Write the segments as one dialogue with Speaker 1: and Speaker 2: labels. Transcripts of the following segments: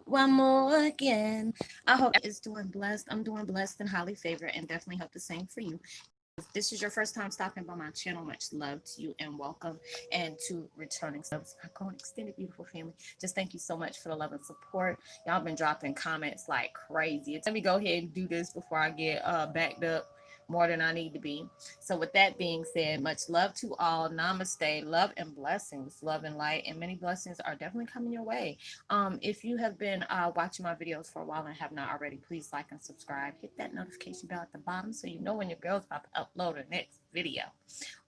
Speaker 1: One more again. I hope is doing blessed. I'm doing blessed and highly favored, and definitely hope the same for you. If this is your first time stopping by my channel, much love to you and welcome. And to returning subs, my growing extended beautiful family, just thank you so much for the love and support. Y'all been dropping comments like crazy. Let me go ahead and do this before I get backed up more than I need to be. So, with that being said, much love to all. Namaste, love and blessings, love and light, and many blessings are definitely coming your way. If you have been watching my videos for a while and have not already, please like and subscribe. Hit that notification bell at the bottom so you know when your girl's about to upload her next video.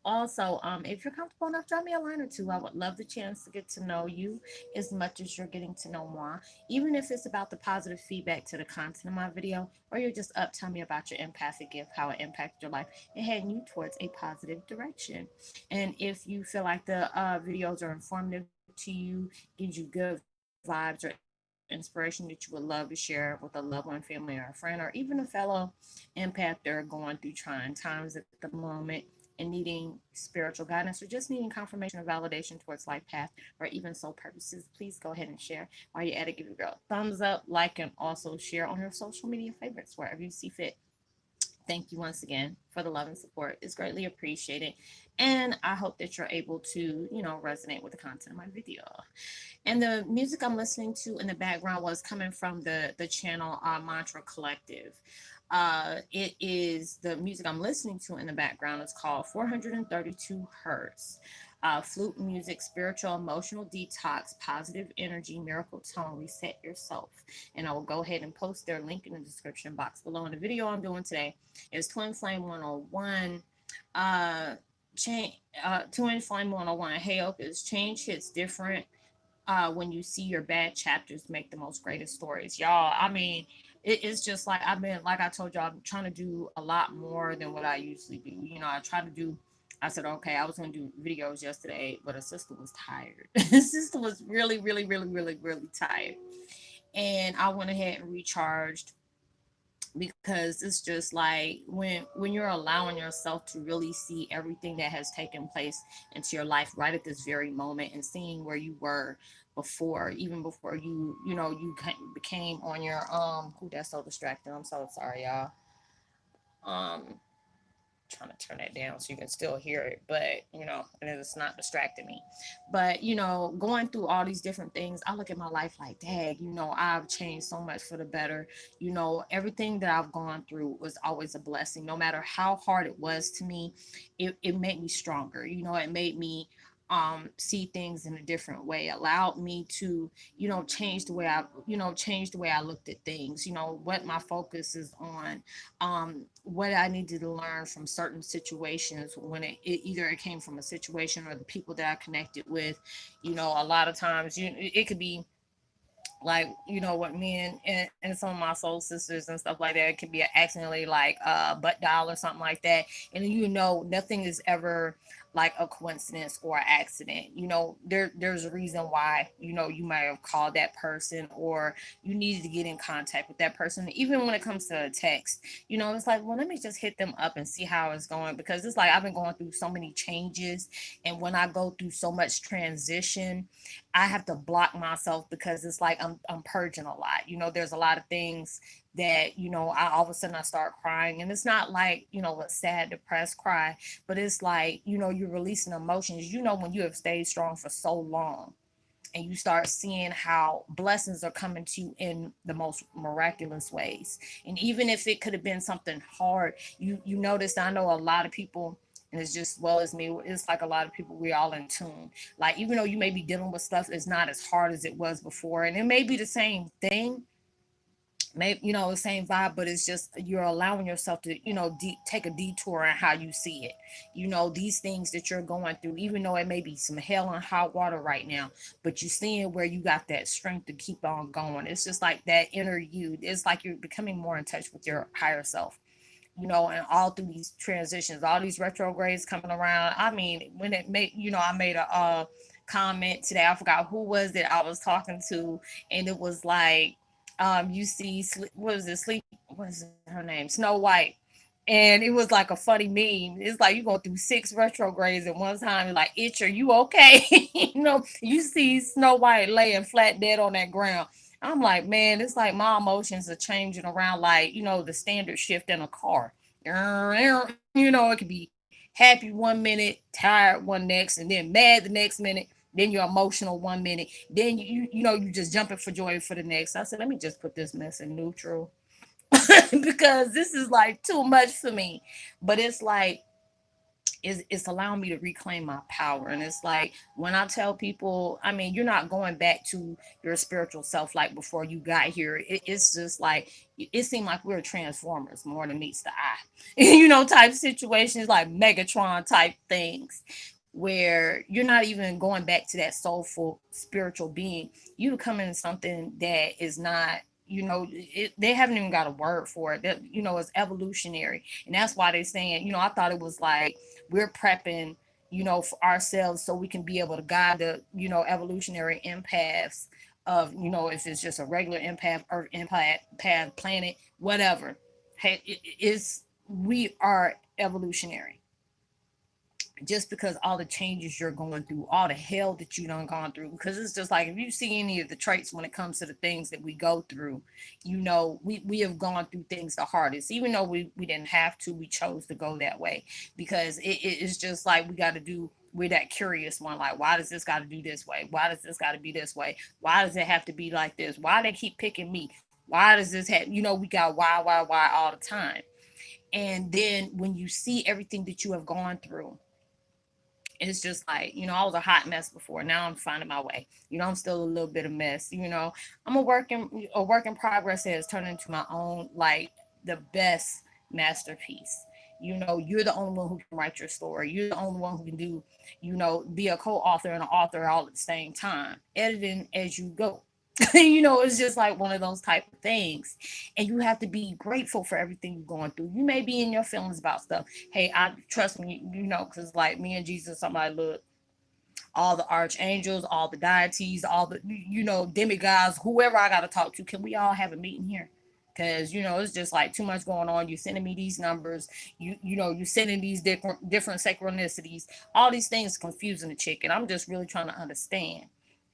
Speaker 1: Also, if you're comfortable enough, drop me a line or two. I would love the chance to get to know you as much as you're getting to know moi, even if it's about the positive feedback to the content of my video, or you're just up telling me about your empathic gift, how it impacted your life, and heading you towards a positive direction. And if you feel like the videos are informative to you, gives you good vibes or inspiration that you would love to share with a loved one, family, or a friend, or even a fellow empath that are going through trying times at the moment and needing spiritual guidance, or just needing confirmation or validation towards life path, or even soul purposes, please go ahead and share. While you're at it, give your girl a thumbs up, like, and also share on your social media favorites wherever you see fit. Thank you once again for the love and support. It's greatly appreciated. And I hope that you're able to, resonate with the content of my video. And the music I'm listening to in the background was coming from the channel Mantra Collective. It is the music I'm listening to in the background. It's called 432 Hertz. Flute music, spiritual, emotional detox, positive energy, miracle tone, reset yourself. And I will go ahead and post their link in the description box below. And the video I'm doing today is Twin Flame 101. Change, Twin Flame 101. Heyokas, change hits different when you see your bad chapters make the most greatest stories. Y'all, I mean, it's just like like I told y'all, I'm trying to do a lot more than what I usually do. I try to do, I said, okay, I was going to do videos yesterday, but a sister was tired. Sister was really, really, really, really, really tired. And I went ahead and recharged because it's just like when you're allowing yourself to really see everything that has taken place into your life right at this very moment, and seeing where you were before, even before you became on your who that's so distracting. I'm so sorry, y'all. um Trying to turn that down so you can still hear it, but and it's not distracting me. But going through all these different things, I look at my life like, dang, I've changed so much for the better. Everything that I've gone through was always a blessing. No matter how hard it was to me, it made me stronger. It made me see things in a different way, allowed me to change the way I looked at things, what my focus is on, what I needed to learn from certain situations, when it either it came from a situation or the people that I connected with. A lot of times it could be like, what me and some of my soul sisters and stuff like that, it could be accidentally like butt dial or something like that. And nothing is ever like a coincidence or an accident. There's a reason why you might have called that person, or you needed to get in contact with that person. Even when it comes to a text, it's like, well, let me just hit them up and see how it's going, because it's like I've been going through so many changes, and when I go through so much transition, I have to block myself, because it's like I'm purging a lot. There's a lot of things that I all of a sudden I start crying, and it's not like a sad, depressed cry, but it's like you're releasing emotions. When you have stayed strong for so long, and you start seeing how blessings are coming to you in the most miraculous ways. And even if it could have been something hard, you notice, I know a lot of people, and it's just well as me, it's like a lot of people, we're all in tune. Like, even though you may be dealing with stuff that's not as hard as it was before, and it may be the same thing, maybe the same vibe, but it's just you're allowing yourself to take a detour on how you see it. These things that you're going through, even though it may be some hell and hot water right now, but you seeing where you got that strength to keep on going. It's just like that inner you. It's like you're becoming more in touch with your higher self. And all through these transitions, all these retrogrades coming around. I mean, when it made, I made a comment today. I forgot who was it I was talking to, and it was like, you see, what is it? What is her name? Snow White. And it was like a funny meme. It's like you going through six retrogrades at one time. You're like, itch, are you okay? You see Snow White laying flat dead on that ground. I'm like, man, it's like my emotions are changing around, like, the standard shift in a car. It could be happy one minute, tired one next, and then mad the next minute. Then you're emotional one minute. Then you just jumping for joy for the next. I said, let me just put this mess in neutral because this is like too much for me. But it's like it's allowing me to reclaim my power. And it's like when I tell people, I mean, you're not going back to your spiritual self like before you got here. It's just like it seemed like we were transformers more than meets the eye, type situations like Megatron type things where you're not even going back to that soulful spiritual being. You become into something that is not, they haven't even got a word for it. That, it's evolutionary. And that's why they're saying, I thought it was like we're prepping, for ourselves so we can be able to guide the, evolutionary empaths of, if it's just a regular empath, earth empath, planet, whatever. Hey, it's we are evolutionary just because all the changes you're going through, all the hell that you done gone through. Because it's just like if you see any of the traits when it comes to the things that we go through, we have gone through things the hardest. Even though we didn't have to, we chose to go that way because it's just like we got to do. We're that curious one, like, why does this got to do this way? Why does this got to be this way? Why does it have to be like this? Why they keep picking me? Why does this have? We got why all the time. And then when you see everything that you have gone through, it's just like, I was a hot mess before. Now I'm finding my way. I'm still a little bit of mess. I'm a work in progress that has turned into my own, like, the best masterpiece. You're the only one who can write your story. You're the only one who can do, be a co-author and an author all at the same time, editing as you go. It's just like one of those type of things. And you have to be grateful for everything you're going through. You may be in your feelings about stuff. Hey, I trust me, because like me and Jesus, somebody look, all the archangels, all the deities, all the demigods, whoever I gotta talk to, can we all have a meeting here? Because it's just like too much going on. You're sending me these numbers, you're sending these different synchronicities, all these things confusing the chick, and I'm just really trying to understand.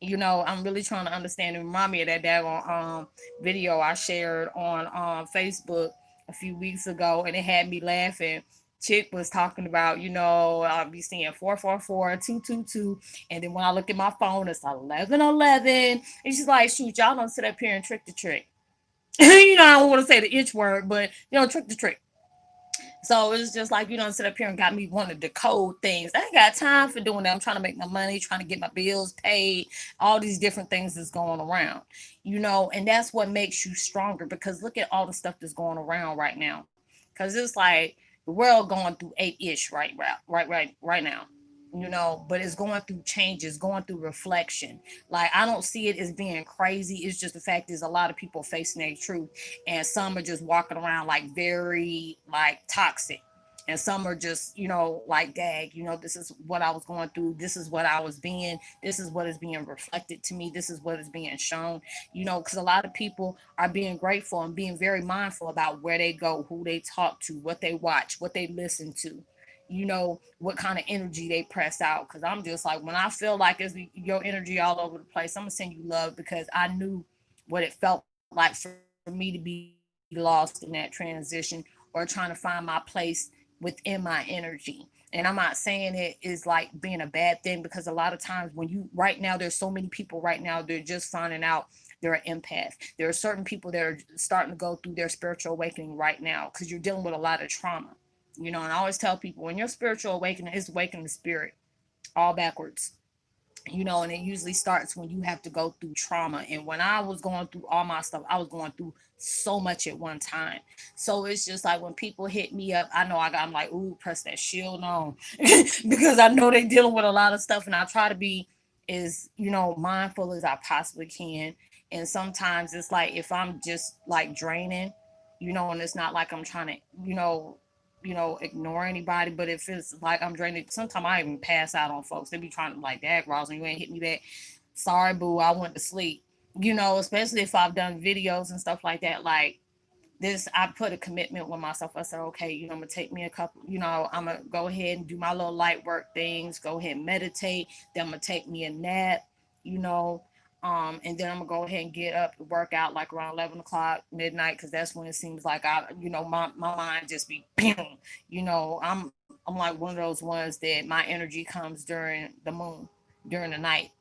Speaker 1: I'm really trying to understand. And remind me of that daggone video I shared on Facebook a few weeks ago, and it had me laughing. Chick was talking about, I'll be seeing 444 222, and then when I look at my phone, it's 1111. And she's like, shoot, y'all don't sit up here and trick the trick. I don't want to say the itch word, but trick the trick. So it's just like you don't sit up here and got me wanting to decode things. I ain't got time for doing that. I'm trying to make my money, trying to get my bills paid, all these different things that's going around, and that's what makes you stronger because look at all the stuff that's going around right now. Because it's like the world going through eight-ish right now. But it's going through changes, going through reflection. Like I don't see it as being crazy. It's just the fact is a lot of people facing their truth, and some are just walking around like very like toxic, and some are just like dag. This is what I was going through. This is what I was being. This is what is being reflected to me. This is what is being shown. Because a lot of people are being grateful and being very mindful about where they go, who they talk to, what they watch, what they listen to, what kind of energy they press out. Because I'm just like, when I feel like it's your energy all over the place, I'm gonna send you love because I knew what it felt like for me to be lost in that transition or trying to find my place within my energy. And I'm not saying it is like being a bad thing because a lot of times when you right now, there's so many people right now, they're just finding out they're an empath. There are certain people that are starting to go through their spiritual awakening right now because you're dealing with a lot of trauma. And I always tell people when your spiritual awakening is awakening the spirit, all backwards. And it usually starts when you have to go through trauma. And when I was going through all my stuff, I was going through so much at one time. So it's just like when people hit me up, I'm like, ooh, press that shield on because I know they dealing with a lot of stuff, and I try to be as mindful as I possibly can. And sometimes it's like if I'm just like draining, and it's not like I'm trying to, ignore anybody. But if it's like I'm draining, sometimes I even pass out on folks. They be trying to like, Dad, Roslynn, you ain't hit me back. Sorry, boo, I went to sleep. Especially if I've done videos and stuff like that. Like this, I put a commitment with myself. I said, okay, I'm gonna take me a couple, I'm gonna go ahead and do my little light work things, go ahead and meditate, then I'm gonna take me a nap, you know, and then I'm gonna go ahead and get up and work out like around 11 o'clock midnight, because that's when it seems like my mind just be boom, I'm like one of those ones that my energy comes during the moon, during the night.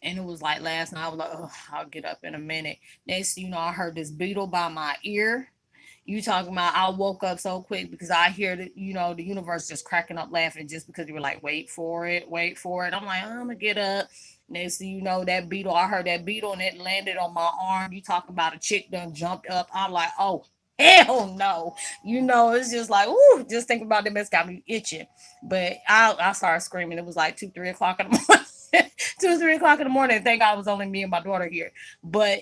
Speaker 1: And it was like last night, I was like, oh, I'll get up in a minute. Next, I heard this beetle by my ear. You talking about, I woke up so quick because I hear the universe just cracking up laughing, just because you were like, wait for it, wait for it. I'm like, I'm gonna get up. Next thing you know, that beetle, I heard that beetle and it landed on my arm. You talking about a chick done jumped up. I'm like, oh, hell no. It's just like, ooh, just think about them. It's got me itching. But I started screaming. It was like 2, 3 o'clock in the morning. 2 or 3 o'clock in the morning. Thank God it was only me and my daughter here. But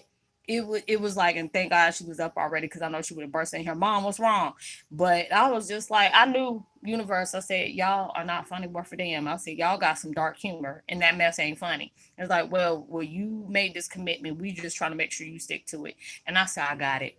Speaker 1: it was like, and thank God she was up already, because I know she would have burst in here, Mom, what's wrong? But I was just like, I knew universe. I said, y'all are not funny worth a damn. I said, y'all got some dark humor, and that mess ain't funny. It's like, well, you made this commitment. We just trying to make sure you stick to it. And I said, I got it.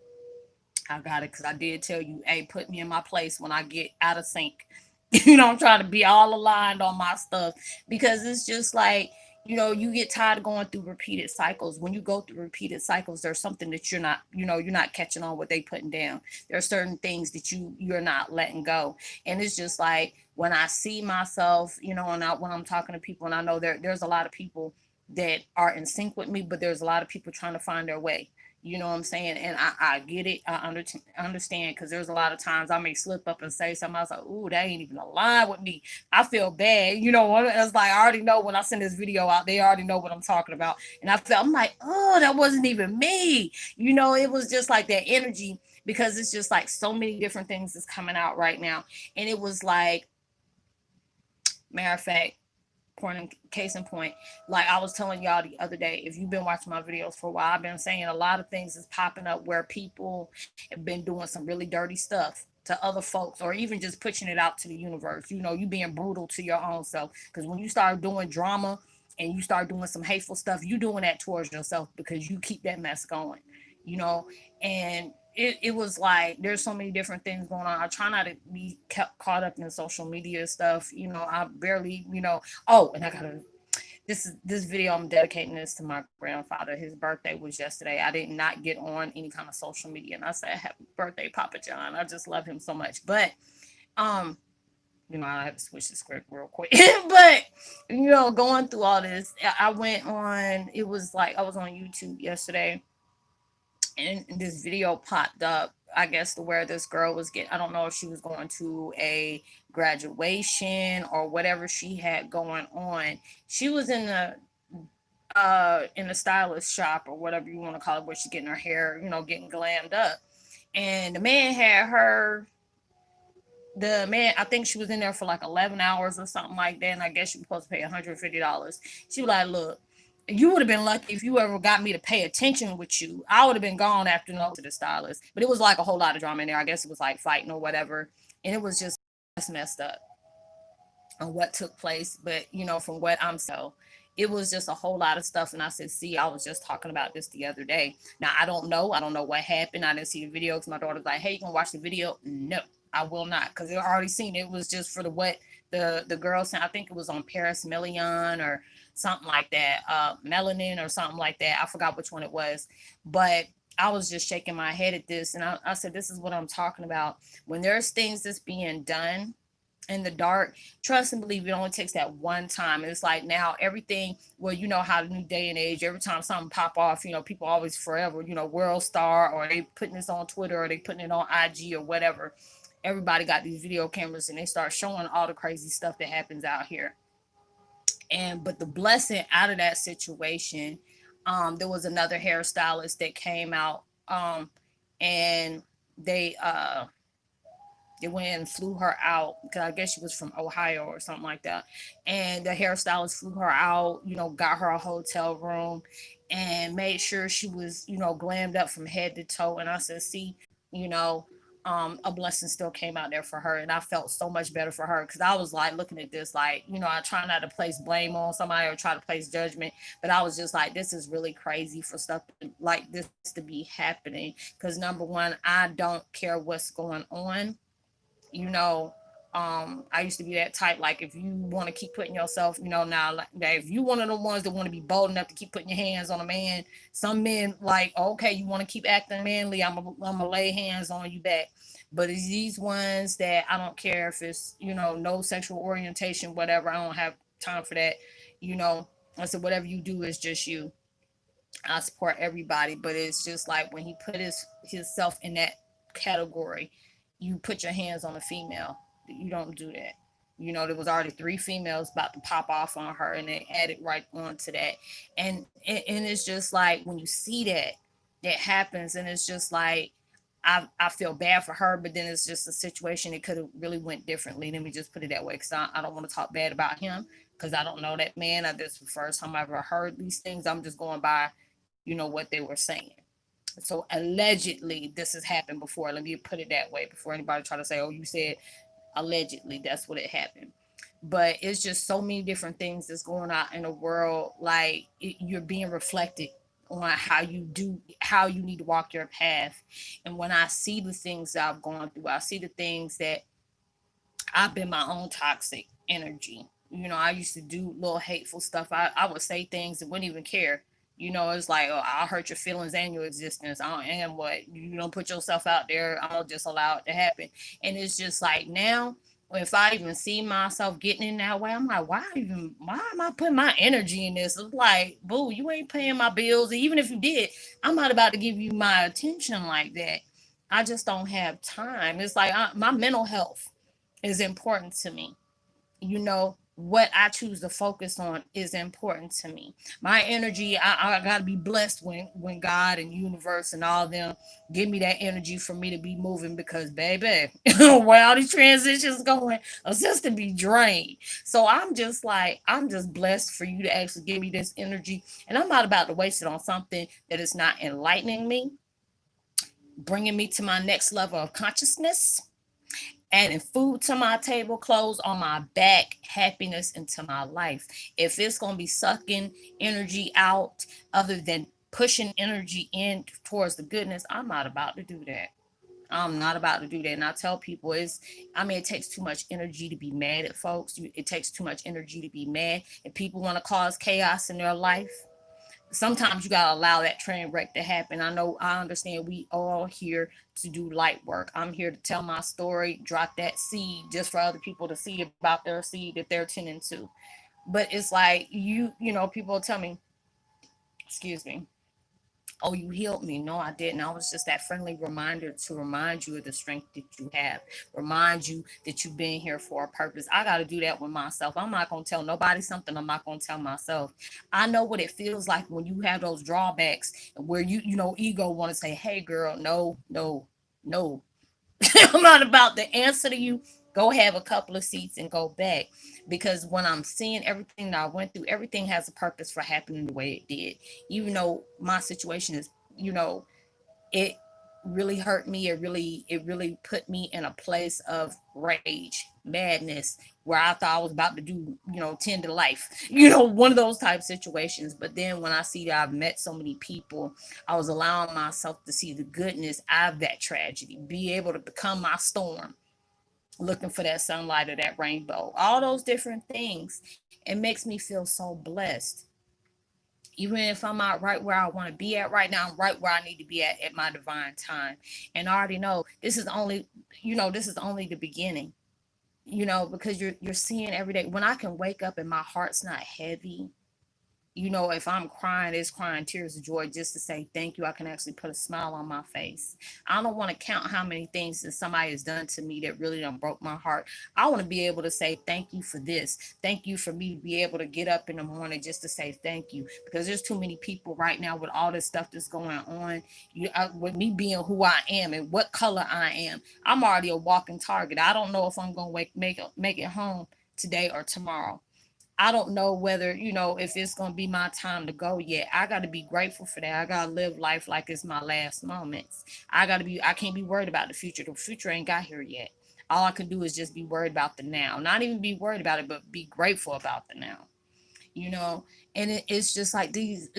Speaker 1: I got it, because I did tell you, hey, put me in my place when I get out of sync. I'm trying to be all aligned on my stuff, because it's just like, you get tired of going through repeated cycles. When you go through repeated cycles, there's something that you're not catching on what they putting down. There are certain things that you're not letting go. And it's just like, when I see myself, when I'm talking to people, and I know there's a lot of people that are in sync with me, but there's a lot of people trying to find their way. You know what I'm saying? And I get it. I understand, because there's a lot of times I may slip up and say something. I was like, ooh, that ain't even aligned with me. I feel bad. It's like, I already know when I send this video out, they already know what I'm talking about. And I'm like, oh, that wasn't even me. It was just like that energy, because it's just like so many different things that's coming out right now. And it was like, matter of fact, point in case in point, like I was telling y'all the other day, if you've been watching my videos for a while, I've been saying a lot of things is popping up where people have been doing some really dirty stuff to other folks, or even just pushing it out to the universe. You being brutal to your own self, because when you start doing drama and you start doing some hateful stuff, you doing that towards yourself, because you keep that mess going. you know and it was like, there's so many different things going on. I try not to be kept caught up in social media stuff. I barely, oh, and I gotta, this video, I'm dedicating this to my grandfather. His birthday was yesterday. I did not get on any kind of social media, and I said, happy birthday, Papa John. I just love him so much. But um I have to switch the script real quick. But going through all this, I went on, it was like, I was on YouTube yesterday, and this video popped up, I guess, to where this girl was getting, I don't know if she was going to a graduation or whatever she had going on. She was in a stylist shop, or whatever you want to call it, where she's getting her hair, getting glammed up. And the man, I think she was in there for like 11 hours or something like that. And I guess she was supposed to pay $150. She was like, look, you would have been lucky if you ever got me to pay attention with you. I would have been gone after no to the stylist. But it was like a whole lot of drama in there. I guess it was like fighting or whatever. And it was just messed up on what took place. But, from what I'm so, it was just a whole lot of stuff. And I said, see, I was just talking about this the other day. Now, I don't know. I don't know what happened. I didn't see the video, because my daughter was like, hey, you can watch the video. No, I will not, because I already seen it. It was just for the girl said. I think it was on Paris Million or something like that, Melanin or something like that. I forgot which one it was. But I was just shaking my head at this. And I said, this is what I'm talking about. When there's things that's being done in the dark, trust and believe, it only takes that one time. It's like, now everything, well, you know how the new day and age, every time something pop off, people always forever, world star, or they putting this on Twitter, or they putting it on IG or whatever. Everybody got these video cameras, and they start showing all the crazy stuff that happens out here. But the blessing out of that situation, there was another hairstylist that came out, and they they went and flew her out, because I guess she was from Ohio or something like that. And the hairstylist flew her out, got her a hotel room, and made sure she was, glammed up from head to toe. And I said, see, you know, a blessing still came out there for her, and I felt so much better for her because I was like looking at this like, I try not to place blame on somebody or try to place judgment, but I was just like, this is really crazy for stuff like this to be happening because number one, I don't care what's going on, you know. I used to be that type, like if you want to keep putting yourself, now like if you one of the ones that want to be bold enough to keep putting your hands on a man, some men like, okay, you want to keep acting manly, I'm gonna lay hands on you back. But it's these ones that I don't care if it's, no sexual orientation, whatever, I don't have time for that, you know. I said whatever you do is just you. I support everybody, but it's just like when he put his self in that category, you put your hands on a female. You don't do that. There was already three females about to pop off on her, and they added right onto that. And it's just like when you see that happens, and it's just like I feel bad for her, but then it's just a situation. It could have really went differently. Let me just put it that way, because I don't want to talk bad about him because I don't know that man. This is the first time I ever heard these things. I'm just going by, what they were saying. So allegedly, this has happened before. Let me put it that way before anybody try to say, "Oh, you said allegedly." That's what it happened. But it's just so many different things that's going on in the world. Like you're being reflected on how you need to walk your path. And when I see the things that I've gone through, I see the things that I've been my own toxic energy. I used to do little hateful stuff. I would say things and wouldn't even care. It's like, oh, I'll hurt your feelings and your existence. I don't, and what? You don't put yourself out there. I'll just allow it to happen. And it's just like now, if I even see myself getting in that way, I'm like, why am I putting my energy in this? It's like, boo, you ain't paying my bills. Even if you did, I'm not about to give you my attention like that. I just don't have time. It's like my mental health is important to me. What I choose to focus on is important to me. My energy, I gotta be blessed when God and universe and all of them give me that energy for me to be moving because baby, where all these transitions going, a system be drained. So I'm just blessed for you to actually give me this energy, and I'm not about to waste it on something that is not enlightening me, bringing me to my next level of consciousness, adding food to my table, clothes on my back, happiness into my life. If it's going to be sucking energy out other than pushing energy in towards the goodness, I'm not about to do that. I'm not about to do that. And I tell people it takes too much energy to be mad at folks. It takes too much energy to be mad. If people want to cause chaos in their life, sometimes you gotta allow that train wreck to happen. I understand we all here to do light work. I'm here to tell my story, drop that seed just for other people to see about their seed that they're tending to. But it's like people tell me, excuse me, oh, you healed me. No, I didn't. I was just that friendly reminder to remind you of the strength that you have, remind you that you've been here for a purpose. I got to do that with myself. I'm not going to tell nobody something I'm not going to tell myself. I know what it feels like when you have those drawbacks where ego want to say, hey, girl, no, no, no. I'm not about to answer to you. Go have a couple of seats and go back. Because when I'm seeing everything that I went through, everything has a purpose for happening the way it did. Even though my situation is, it really hurt me. It really put me in a place of rage, madness, where I thought I was about to do, 10 to life, one of those type situations. But then when I see that I've met so many people, I was allowing myself to see the goodness out of that tragedy, be able to become my storm, looking for that sunlight or that rainbow, all those different things. It makes me feel so blessed. Even if I'm not right where I want to be at right now, I'm right where I need to be at my divine time. And I already know this is only the beginning. Because you're seeing every day when I can wake up and my heart's not heavy. If I'm crying, it's crying tears of joy just to say thank you. I can actually put a smile on my face. I don't want to count how many things that somebody has done to me that really done broke my heart. I want to be able to say thank you for this. Thank you for me to be able to get up in the morning just to say thank you. Because there's too many people right now with all this stuff that's going on. With me being who I am and what color I am, I'm already a walking target. I don't know if I'm going to make it home today or tomorrow. I don't know whether, if it's going to be my time to go yet. I got to be grateful for that. I got to live life like it's my last moments. I can't be worried about the future. The future ain't got here yet. All I can do is just be worried about the now. Not even be worried about it, but be grateful about the now. You know, and it's just like this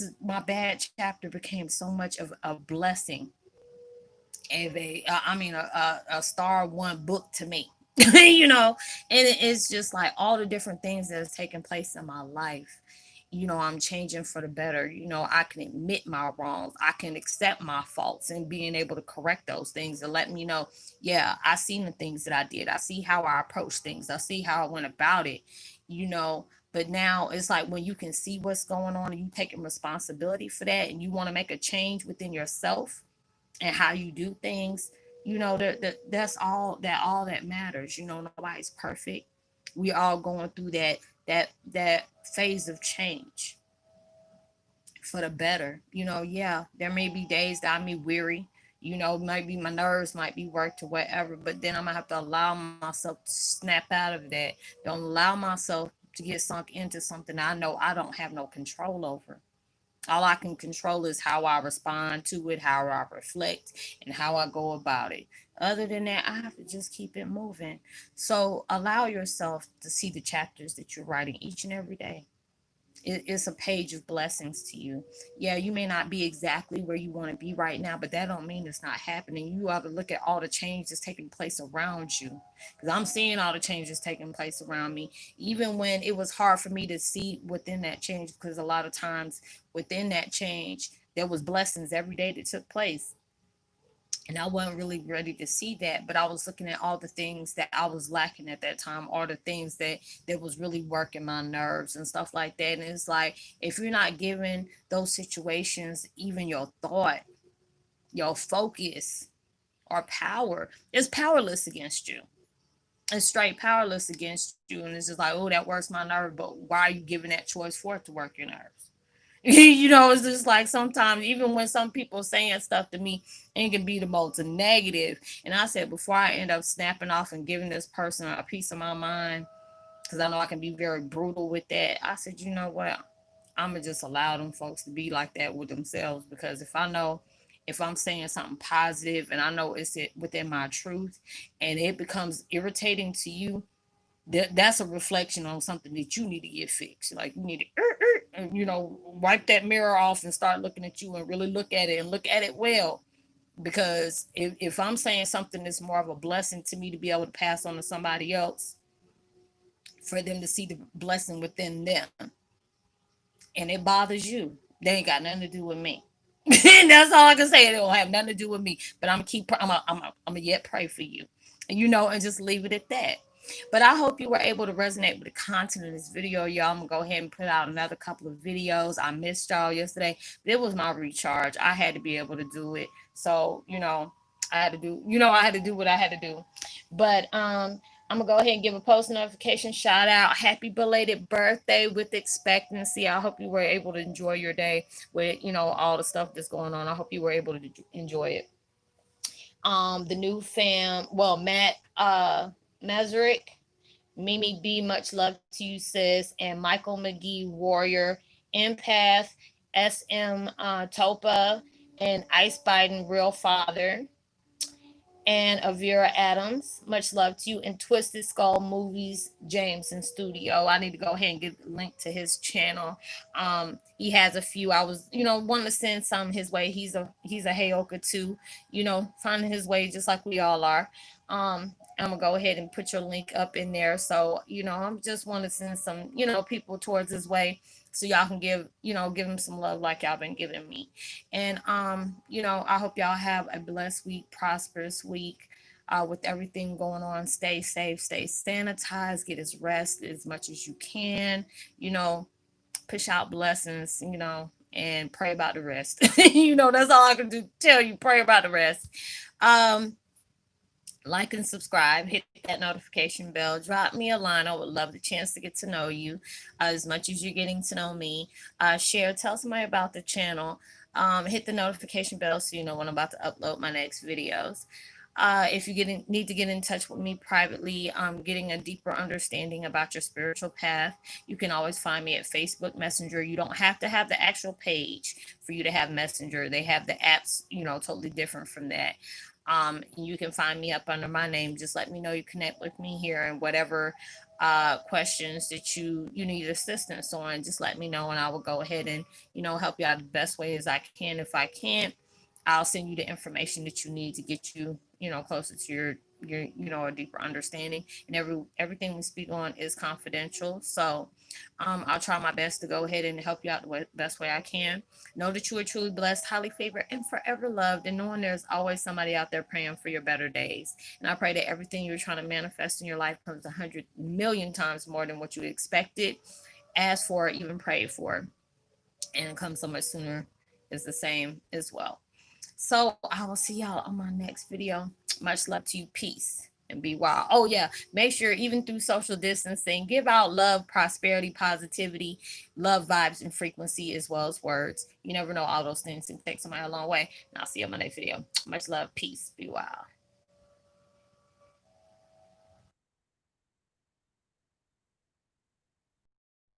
Speaker 1: is my bad chapter became so much of a blessing of a star one book to me. And it's just like all the different things that has taken place in my life. I'm changing for the better. I can admit my wrongs, I can accept my faults, and being able to correct those things and let me know, yeah, I seen the things that I did, I see how I approached things, I see how I went about it. But now it's like when you can see what's going on and you taking responsibility for that and you want to make a change within yourself and how you do things. That's all that matters. Nobody's perfect. We all going through that phase of change for the better. Yeah, there may be days that I may weary. Maybe my nerves might be worked or whatever, but then I'm gonna have to allow myself to snap out of that. Don't allow myself to get sunk into something I know I don't have no control over. All I can control is how I respond to it, how I reflect, and how I go about it. Other than that, I have to just keep it moving. So allow yourself to see the chapters that you're writing each and every day. It's a page of blessings to you. Yeah, you may not be exactly where you want to be right now, but that don't mean it's not happening. You ought to look at all the changes taking place around you, because I'm seeing all the changes taking place around me, even when it was hard for me to see within that change, because a lot of times within that change there was blessings every day that took place, and I wasn't really ready to see that. But I was looking at all the things that I was lacking at that time, or the things that was really working my nerves and stuff like that. And it's like, if you're not giving those situations even your thought, your focus, or power, it's powerless against you. It's straight powerless against you. And it's just like, oh, that works my nerve, but why are you giving that choice for it to work your nerves? It's just like sometimes, even when some people saying stuff to me, it can be the most negative. And I said, before I end up snapping off and giving this person a piece of my mind, because I know I can be very brutal with that, I said, you know what? I'm going to just allow them folks to be like that with themselves. Because if I'm saying something positive and I know within my truth, and it becomes irritating to you, that's a reflection on something that you need to get fixed. Like, you need to, wipe that mirror off and start looking at you and really look at it and look at it well. Because if I'm saying something that's more of a blessing to me to be able to pass on to somebody else, for them to see the blessing within them, and it bothers you, they ain't got nothing to do with me. That's all I can say. It don't have nothing to do with me. But I'm gonna yet pray for you, and just leave it at that. But I hope you were able to resonate with the content of this video, y'all. I'm gonna go ahead and put out another couple of videos. I missed y'all yesterday, but it was my recharge. I had to be able to do it. So, I had to do what I had to do. But I'm gonna go ahead and give a post notification shout out. Happy belated birthday with expectancy. I hope you were able to enjoy your day with all the stuff that's going on. I hope you were able to enjoy it. The new fam, well, Matt Mazurick, Mimi B, much love to you, sis, and Michael McGee, Warrior, Empath, SM Topa, and Ice Biden, Real Father, and Avira Adams. Much love to you. And Twisted Skull Movies, James in studio. I need to go ahead and give a link to his channel. He has a few. I was, wanting to send some his way. He's a Heyoka too, finding his way just like we all are. I'm gonna go ahead and put your link up in there. So, I'm just want to send some, people towards his way, so y'all can give him some love like y'all been giving me. And I hope y'all have a blessed week, prosperous week. With everything going on, stay safe, stay sanitized, get his rest as much as you can, you know, push out blessings, and pray about the rest. That's all I can do. Tell you, pray about the rest. Um, like and subscribe, hit that notification bell, drop me a line. I would love the chance to get to know you as much as you're getting to know me. Share, tell somebody about the channel. Hit the notification bell so you know when I'm about to upload my next videos. If you need to get in touch with me privately, getting a deeper understanding about your spiritual path, you can always find me at Facebook Messenger. You don't have to have the actual page for you to have Messenger. They have the apps, totally different from that. You can find me up under my name. Just let me know you connect with me here, and whatever questions that you need assistance on, just let me know, and I will go ahead and help you out the best way as I can. If I can't, I'll send you the information that you need to get you closer to your a deeper understanding. And everything we speak on is confidential, so I'll try my best to go ahead and help you out the best way I can. Know that you are truly blessed, highly favored, and forever loved, and knowing there's always somebody out there praying for your better days. And I pray that everything you're trying to manifest in your life comes 100 million times more than what you expected, asked for, even prayed for, and comes so much sooner is the same as well. So I will see y'all on my next video. Much love to you. Peace and be wild. Oh yeah, make sure even through social distancing, give out love, prosperity, positivity, love vibes and frequency, as well as words. You never know, all those things can take somebody a long way. And I'll see you on my next video. Much love. Peace. Be wild.